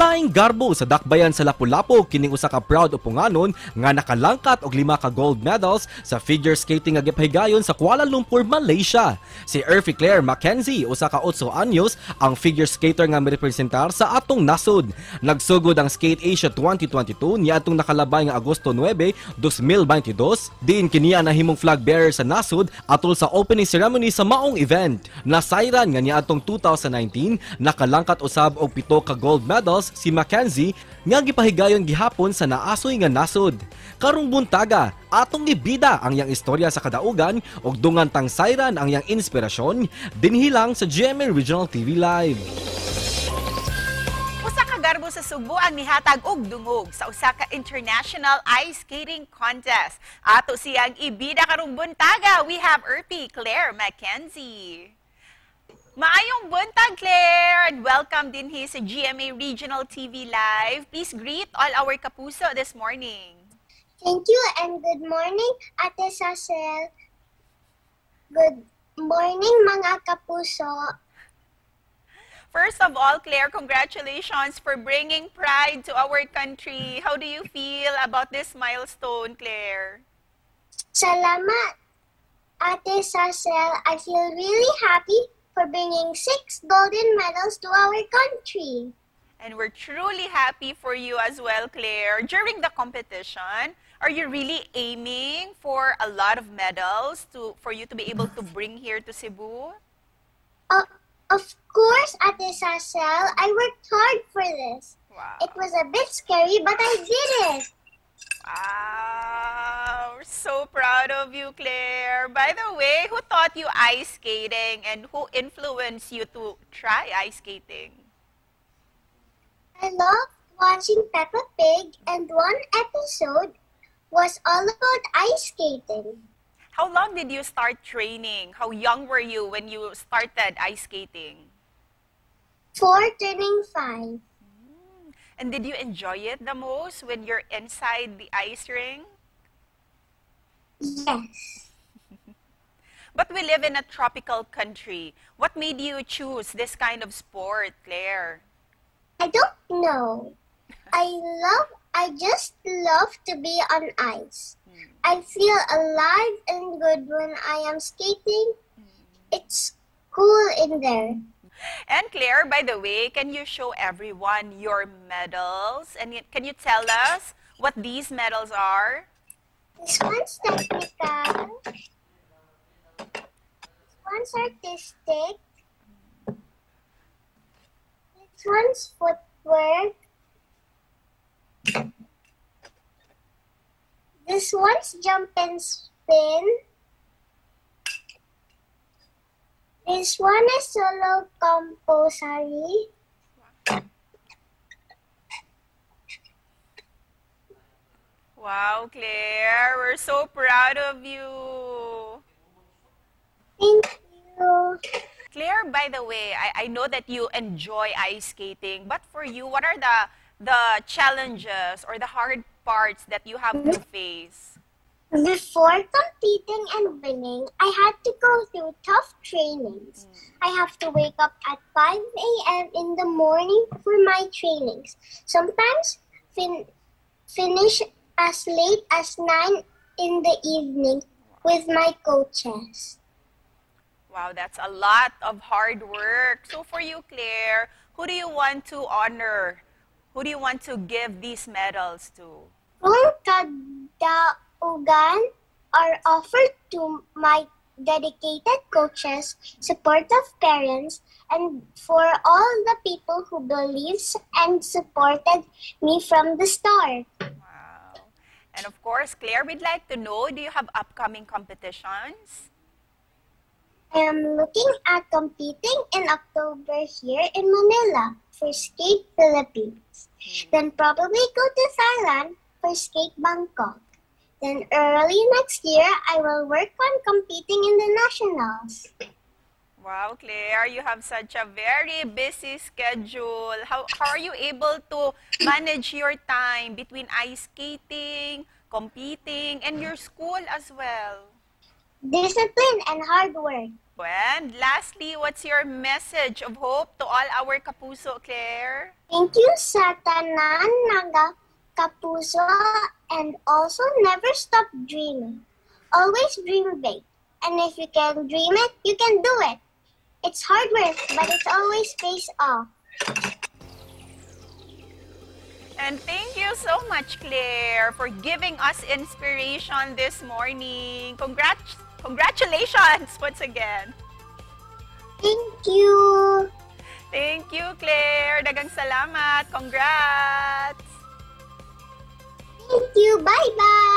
Laing garbo sa dakbayan sa Lapu-Lapu kining usa ka proud upunganon nga nakalangkat og 5 ka gold medals sa figure skating nga gipahigayon sa Kuala Lumpur, Malaysia. Si Erphy Claire MacKenzie, usa ka 8 anyos, ang figure skater nga mirepresentar sa atong nasod. Nagsugod ang Skate Asia 2022 niadtong nakalabay nga Agosto 9, 2022, diin kiniya nahimong flag bearer sa nasod atol sa opening ceremony sa maong event. Nasayran nga niadtong 2019 nakalangkat usab og 7 ka gold medals si MacKenzie nga gipahigayon gihapon sa naasoy nga nasod. Karong buntaga, atong ibida ang iyang istorya sa kadaugan ug dungan tang sayran ang iyang inspirasyon dinhi lang sa GMA Regional TV Live. Usa ka garbo sa Subo ang nihatag og dungog sa usa ka international ice skating contest. Ato siyang ibida karong buntaga. We have Erphy Claire MacKenzie. Maayong buntag, Claire, and welcome din sa GMA Regional TV Live. Please greet all our kapuso this morning. Thank you and good morning, Ate Sasel. Good morning, mga kapuso. First of all, Claire, congratulations for bringing pride to our country. How do you feel about this milestone, Claire? Salamat, Ate Sasel. I feel really happy for bringing 6 golden medals to our country. And we're truly happy for you as well, Claire. During the competition, are you really aiming for a lot of medals for you to be able to bring here to Cebu? Of course, Ate Sasel. I worked hard for this. Wow. It was a bit scary, but I did it. Wow, we're so proud of you, Claire. By the way, who taught you ice skating and who influenced you to try ice skating? I loved watching Peppa Pig, and one episode was all about ice skating. How long did you start training? How young were you when you started ice skating? 4 turning 5. And did you enjoy it the most when you're inside the ice rink? Yes. But we live in a tropical country. What made you choose this kind of sport, Claire? I don't know. I just love to be on ice. I feel alive and good when I am skating. It's cool in there. And Claire, by the way, can you show everyone your medals? And can you tell us what these medals are? This one's technical. This one's artistic. This one's footwork. This one's jump and spin. This one is solo compulsory. Wow, Claire, we're so proud of you. Thank you. Claire, by the way, I know that you enjoy ice skating, but for you, what are the challenges or the hard parts that you have to face? Before competing and winning, I had to go through tough trainings. I have to wake up at 5 a.m. in the morning for my trainings. Sometimes finish as late as 9 in the evening with my coaches. Wow, that's a lot of hard work. So for you, Claire, who do you want to honor? Who do you want to give these medals to? Kung kadaugan are offered to my dedicated coaches, supportive parents, and for all the people who believed and supported me from the start. Wow. And of course, Claire, we'd like to know, do you have upcoming competitions? I am looking at competing in October here in Manila for Skate Philippines. Then probably go to Thailand for Skate Bangkok. Then early next year, I will work on competing in the nationals. Wow, Claire, you have such a very busy schedule. How are you able to manage your time between ice skating, competing, and your school as well? discipline, and hard work. And lastly, what's your message of hope to all our kapuso, Claire? Thank you sa tanan naga kapuso, and also never stop dreaming. Always dream big. And if you can dream it, you can do it. It's hard work, but it always pays off. And thank you so much, Claire, for giving us inspiration this morning. Congratulations once again. Thank you. Thank you, Claire. Dagang salamat. Congrats. Thank you. Bye-bye.